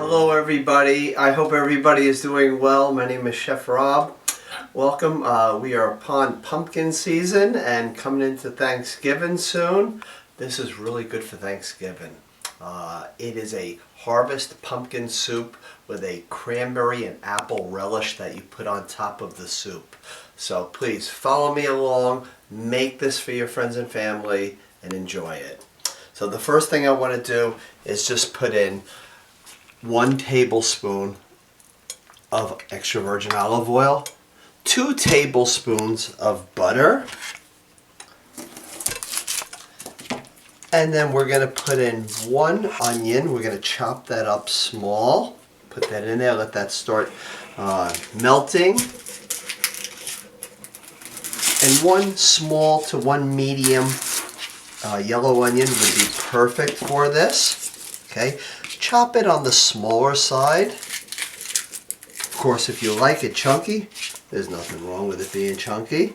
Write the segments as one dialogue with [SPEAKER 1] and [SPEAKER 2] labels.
[SPEAKER 1] Hello everybody, I hope everybody is doing well. My name is Chef Rob. Welcome. We are upon pumpkin season and coming into Thanksgiving soon. This is really good for Thanksgiving. It is a harvest pumpkin soup with a cranberry and apple relish that you put on top of the soup. So please follow me along, make this for your friends and family, and enjoy it. So the first thing I want to do is just put in 1 tablespoon of extra virgin olive oil, 2 tablespoons of butter, and then we're going to put in 1 onion. We're going to chop that up small, put that in there, let that start melting. And 1 small to 1 medium yellow onion would be perfect for this. Okay, chop it on the smaller side. Of course, if you like it chunky, there's nothing wrong with it being chunky.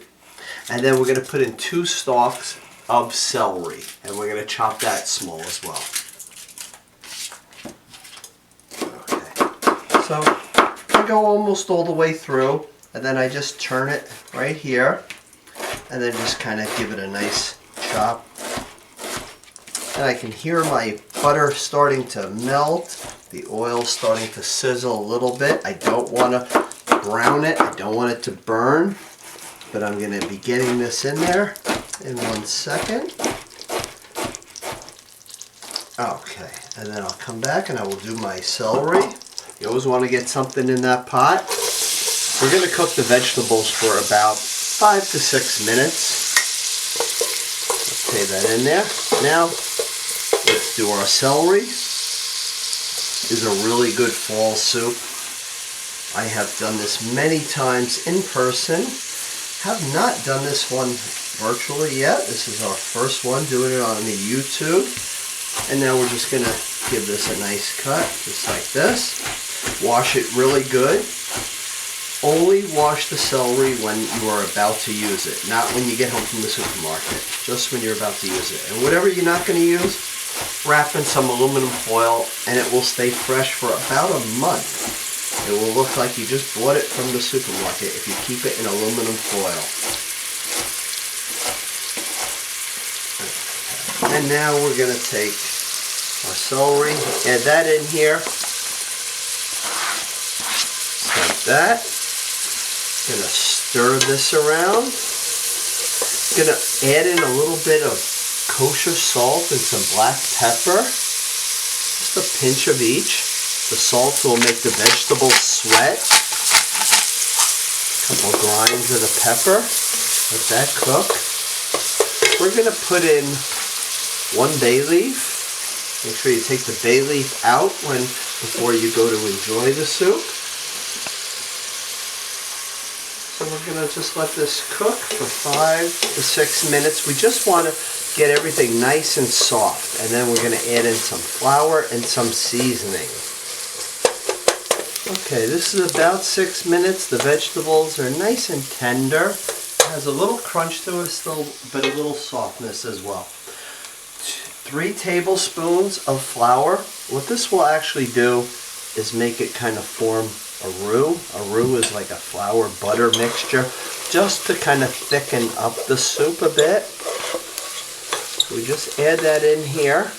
[SPEAKER 1] And then we're going to put in 2 stalks of celery, and we're going to chop that small as well. Okay, so I go almost all the way through, and then I just turn it right here, and then just kind of give it a nice chop. And I can hear my butter starting to melt, the oil starting to sizzle a little bit. I don't want to brown it, I don't want it to burn, but I'm going to be getting this in there in 1 second. Okay, and then I'll come back and I will do my celery. You always want to get something in that pot. We're going to cook the vegetables for about 5 to 6 minutes. Okay, that in there. Now, let's do our celery. This is a really good fall soup. I have done this many times in person. Have not done this one virtually yet. This is our first one doing it on the YouTube. And now we're just going to give this a nice cut, just like this. Wash it really good. Only wash the celery when you are about to use it, not when you get home from the supermarket, just when you're about to use it. And whatever you're not going to use, wrap in some aluminum foil and it will stay fresh for about a month. It will look like you just bought it from the supermarket if you keep it in aluminum foil. And now we're going to take our celery, add that in here, like that. Going to stir this around. Going to add in a little bit of kosher salt and some black pepper. Just a pinch of each. The salt will make the vegetables sweat. A couple grinds of the pepper. Let that cook. We're going to put in 1 bay leaf. Make sure you take the bay leaf out before you go to enjoy the soup. So we're going to just let this cook for 5 to 6 minutes. We just want to get everything nice and soft. And then we're going to add in some flour and some seasoning. Okay, this is about 6 minutes. The vegetables are nice and tender. It has a little crunch to it still, but a little softness as well. 3 tablespoons of flour. What this will actually do is make it kind of form a roux. A roux is like a flour butter mixture, just to kind of thicken up the soup a bit. So we just add that in here.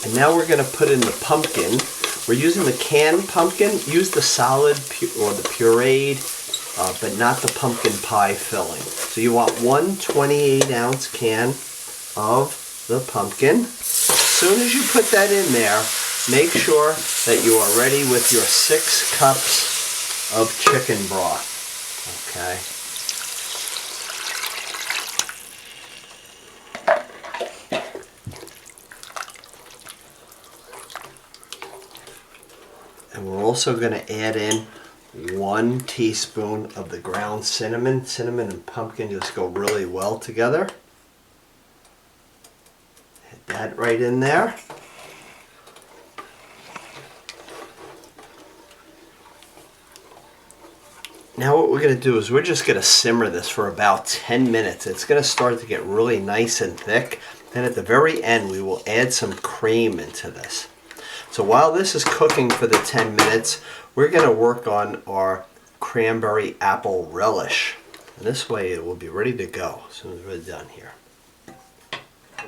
[SPEAKER 1] And now we're going to put in the pumpkin. We're using the canned pumpkin. Use the solid or the pureed, but not the pumpkin pie filling. So you want 1 28-ounce can of the pumpkin. As soon as you put that in there, make sure that you are ready with your 6 cups of chicken broth. Okay. And we're also going to add in 1 teaspoon of the ground cinnamon. Cinnamon and pumpkin just go really well together. Hit that right in there. Now what we're going to do is we're just going to simmer this for about 10 minutes. It's going to start to get really nice and thick. Then at the very end we will add some cream into this. So while this is cooking for the 10 minutes, we're going to work on our cranberry apple relish. And this way it will be ready to go as soon as we're done here.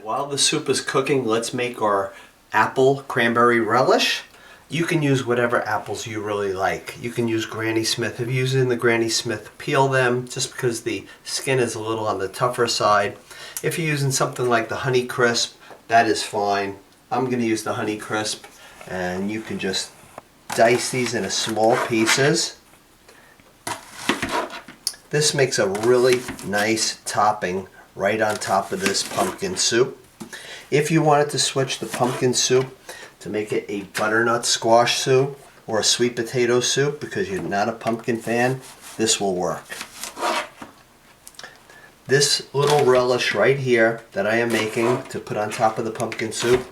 [SPEAKER 1] While the soup is cooking, let's make our apple cranberry relish. You can use whatever apples you really like. You can use Granny Smith. If you're using the Granny Smith, peel them just because the skin is a little on the tougher side. If you're using something like the Honey Crisp, that is fine. I'm going to use the Honey Crisp, and you can just dice these into small pieces. This makes a really nice topping right on top of this pumpkin soup. If you wanted to switch the pumpkin soup to make it a butternut squash soup or a sweet potato soup because you're not a pumpkin fan, this will work. This little relish right here that I am making to put on top of the pumpkin soup,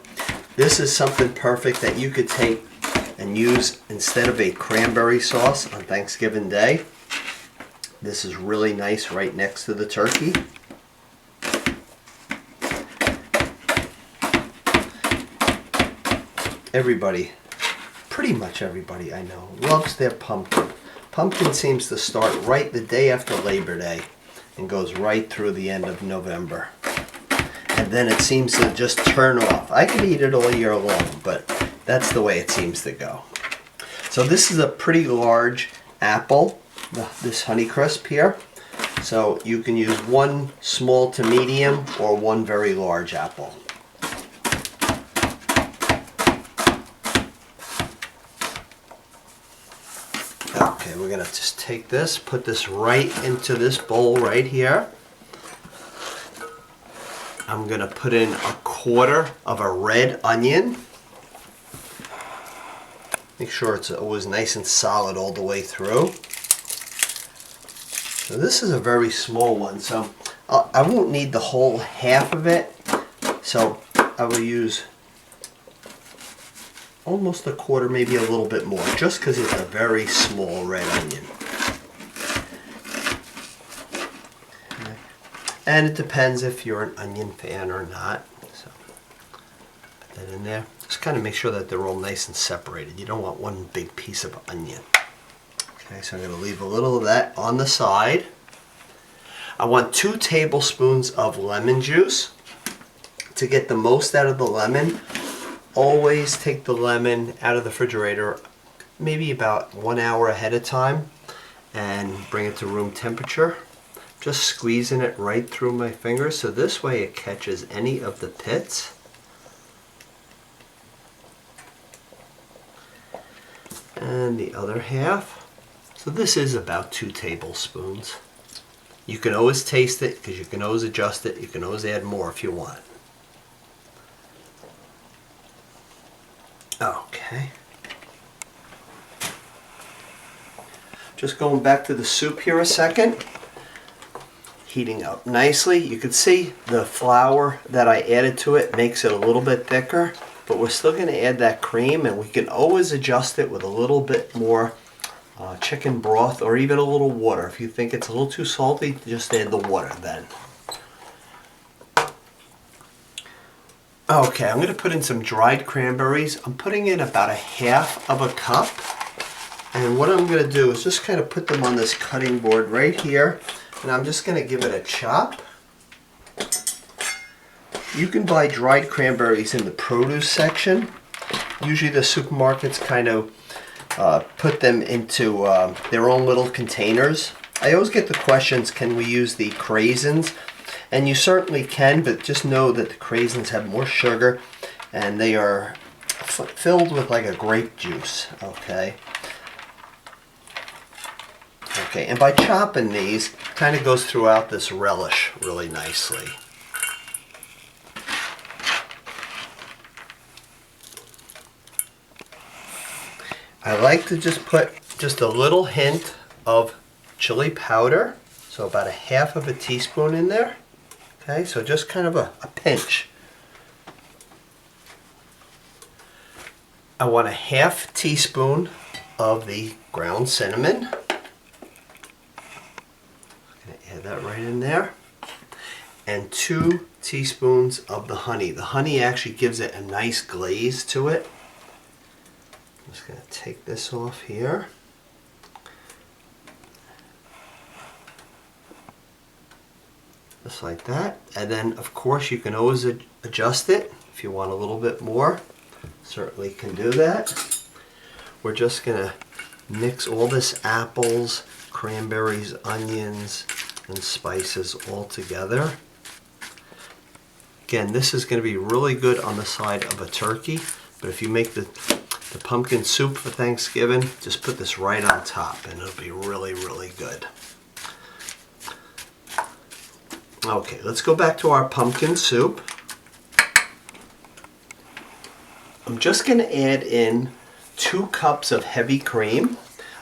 [SPEAKER 1] this is something perfect that you could take and use instead of a cranberry sauce on Thanksgiving Day. This is really nice right next to the turkey. Everybody, pretty much everybody I know, loves their pumpkin. Pumpkin seems to start right the day after Labor Day and goes right through the end of November. And then it seems to just turn off. I can eat it all year long, but that's the way it seems to go. So this is a pretty large apple, this Honey Crisp here. So you can use one small to medium or one very large apple. Okay, we're gonna just take this, put this right into this bowl right here. I'm gonna put in 1/4 of a red onion. Make sure it's always nice and solid all the way through. So this is a very small one, so I won't need the whole half of it. So I will use almost 1/4, maybe a little bit more, just because it's a very small red onion. And it depends if you're an onion fan or not. So put that in there. Just kind of make sure that they're all nice and separated. You don't want one big piece of onion. Okay, so I'm going to leave a little of that on the side. I want 2 tablespoons of lemon juice. To get the most out of the lemon, always take the lemon out of the refrigerator maybe about 1 hour ahead of time and bring it to room temperature. Just squeezing it right through my fingers so this way it catches any of the pits. And the other half. So this is about 2 tablespoons. You can always taste it because you can always adjust it. You can always add more if you want. Okay. Just going back to the soup here a second. Heating up nicely. You can see the flour that I added to it makes it a little bit thicker, but we're still going to add that cream, and we can always adjust it with a little bit more chicken broth or even a little water. If you think it's a little too salty, just add the water then. Okay, I'm going to put in some dried cranberries. I'm putting in about 1/2 cup. And what I'm going to do is just kind of put them on this cutting board right here. And I'm just going to give it a chop. You can buy dried cranberries in the produce section. Usually the supermarkets kind of put them into their own little containers. I always get the questions, can we use the craisins? And you certainly can, but just know that the craisins have more sugar and they are filled with like a grape juice, okay? Okay, and by chopping these, kind of goes throughout this relish really nicely. I like to just put just a little hint of chili powder, so about 1/2 teaspoon in there. Okay, so just kind of a pinch. I want 1/2 teaspoon of the ground cinnamon. Add that right in there. And 2 teaspoons of the honey. The honey actually gives it a nice glaze to it. Just going to take this off here. Just like that. And then of course you can always adjust it if you want a little bit more. Certainly can do that. We're just going to mix all this apples, cranberries, onions, and spices all together. Again, this is going to be really good on the side of a turkey, but if you make the pumpkin soup for Thanksgiving, just put this right on top and it'll be really, really good. Okay, let's go back to our pumpkin soup. I'm just going to add in 2 cups of heavy cream.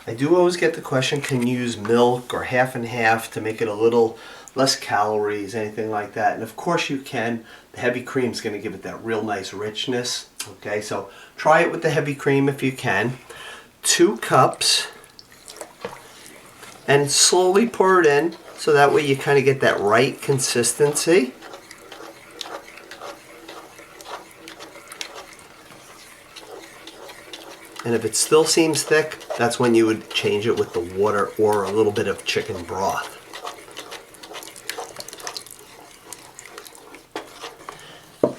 [SPEAKER 1] I do always get the question, can you use milk or half and half to make it a little less calories, anything like that? And of course you can. The heavy cream is going to give it that real nice richness. Okay, so try it with the heavy cream if you can. 2 cups. And slowly pour it in so that way you kind of get that right consistency. And if it still seems thick, that's when you would change it with the water or a little bit of chicken broth.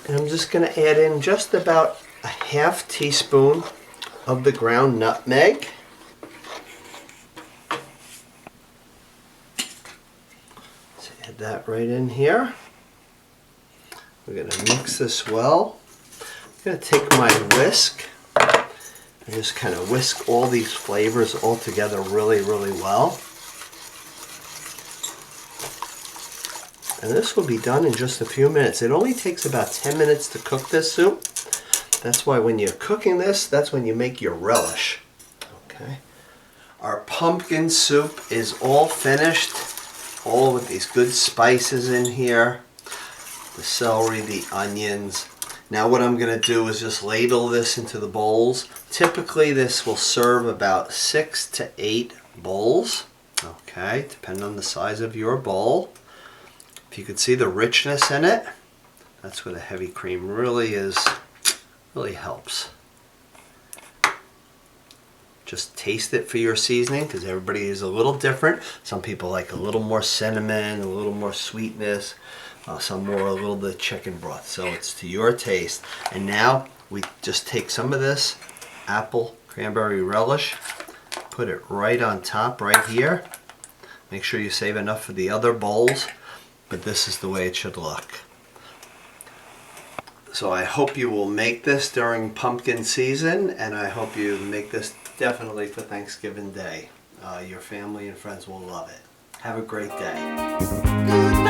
[SPEAKER 1] And I'm just going to add in just about a half teaspoon of the ground nutmeg. Let's add that right in here. We're going to mix this well. I'm going to take my whisk and just kind of whisk all these flavors all together really, really well. And this will be done in just a few minutes. It only takes about 10 minutes to cook this soup. That's why when you're cooking this, that's when you make your relish. Okay. Our pumpkin soup is all finished, all with these good spices in here. The celery, the onions. Now what I'm going to do is just ladle this into the bowls. Typically this will serve about 6 to 8 bowls. Okay, depending on the size of your bowl. If you can see the richness in it, that's where the heavy cream really helps. Just taste it for your seasoning because everybody is a little different. Some people like a little more cinnamon, a little more sweetness. Some more a little bit of chicken broth, so it's to your taste. And now we just take some of this apple cranberry relish, put it right on top right here. Make sure you save enough for the other bowls, but this is the way it should look. So I hope you will make this during pumpkin season, and I hope you make this definitely for Thanksgiving Day. Your family and friends will love it. Have a great day.